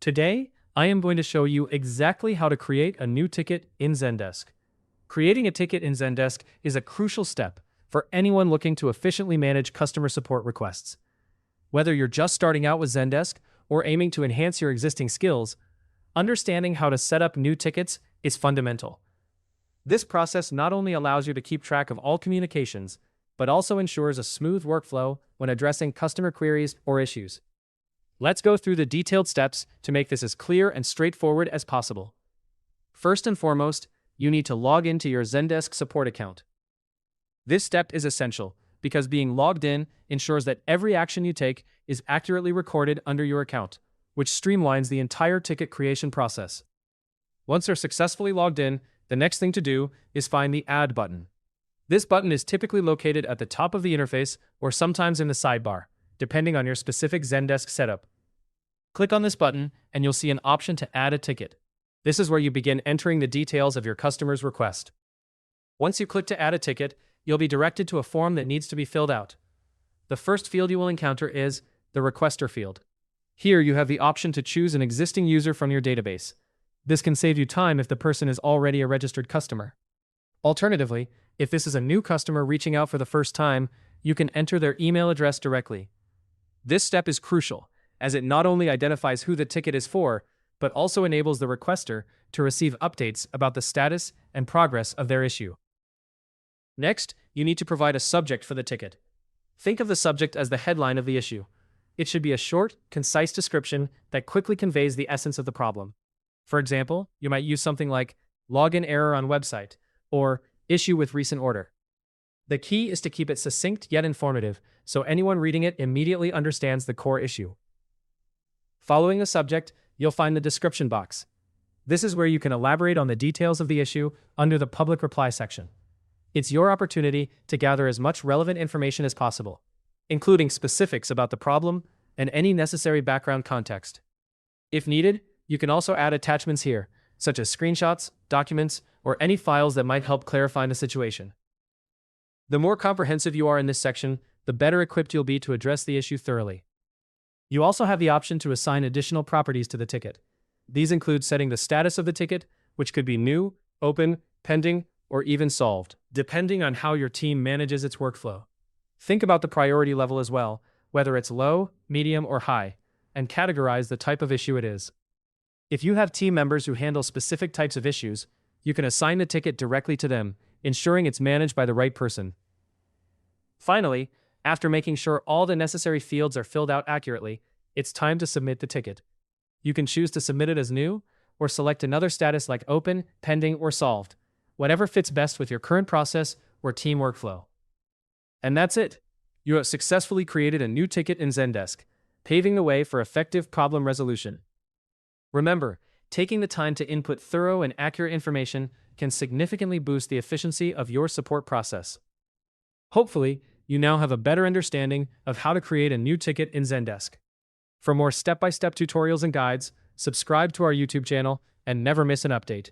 Today, I am going to show you exactly how to create a new ticket in Zendesk. Creating a ticket in Zendesk is a crucial step for anyone looking to efficiently manage customer support requests. Whether you're just starting out with Zendesk or aiming to enhance your existing skills, understanding how to set up new tickets is fundamental. This process not only allows you to keep track of all communications, but also ensures a smooth workflow when addressing customer queries or issues. Let's go through the detailed steps to make this as clear and straightforward as possible. First and foremost, you need to log into your Zendesk Support account. This step is essential because being logged in ensures that every action you take is accurately recorded under your account, which streamlines the entire ticket creation process. Once you're successfully logged in, the next thing to do is find the Add button. This button is typically located at the top of the interface or sometimes in the sidebar, depending on your specific Zendesk setup. Click on this button and you'll see an option to add a ticket. This is where you begin entering the details of your customer's request. Once you click to add a ticket, you'll be directed to a form that needs to be filled out. The first field you will encounter is the requester field. Here you have the option to choose an existing user from your database. This can save you time if the person is already a registered customer. Alternatively, if this is a new customer reaching out for the first time, you can enter their email address directly. This step is crucial, as it not only identifies who the ticket is for, but also enables the requester to receive updates about the status and progress of their issue. Next, you need to provide a subject for the ticket. Think of the subject as the headline of the issue. It should be a short, concise description that quickly conveys the essence of the problem. For example, you might use something like login error on website or issue with recent order. The key is to keep it succinct yet informative, so anyone reading it immediately understands the core issue. Following the subject, you'll find the description box. This is where you can elaborate on the details of the issue under the public reply section. It's your opportunity to gather as much relevant information as possible, including specifics about the problem and any necessary background context. If needed, you can also add attachments here, such as screenshots, documents, or any files that might help clarify the situation. The more comprehensive you are in this section, the better equipped you'll be to address the issue thoroughly. You also have the option to assign additional properties to the ticket. These include setting the status of the ticket, which could be new, open, pending, or even solved, depending on how your team manages its workflow. Think about the priority level as well, whether it's low, medium, or high, and categorize the type of issue it is. If you have team members who handle specific types of issues, you can assign the ticket directly to them, ensuring it's managed by the right person. Finally, after making sure all the necessary fields are filled out accurately, it's time to submit the ticket. You can choose to submit it as new, or select another status like open, pending, or solved, whatever fits best with your current process or team workflow. And that's it. You have successfully created a new ticket in Zendesk, paving the way for effective problem resolution. Remember, taking the time to input thorough and accurate information can significantly boost the efficiency of your support process. Hopefully, you now have a better understanding of how to create a new ticket in Zendesk. For more step-by-step tutorials and guides, subscribe to our YouTube channel and never miss an update.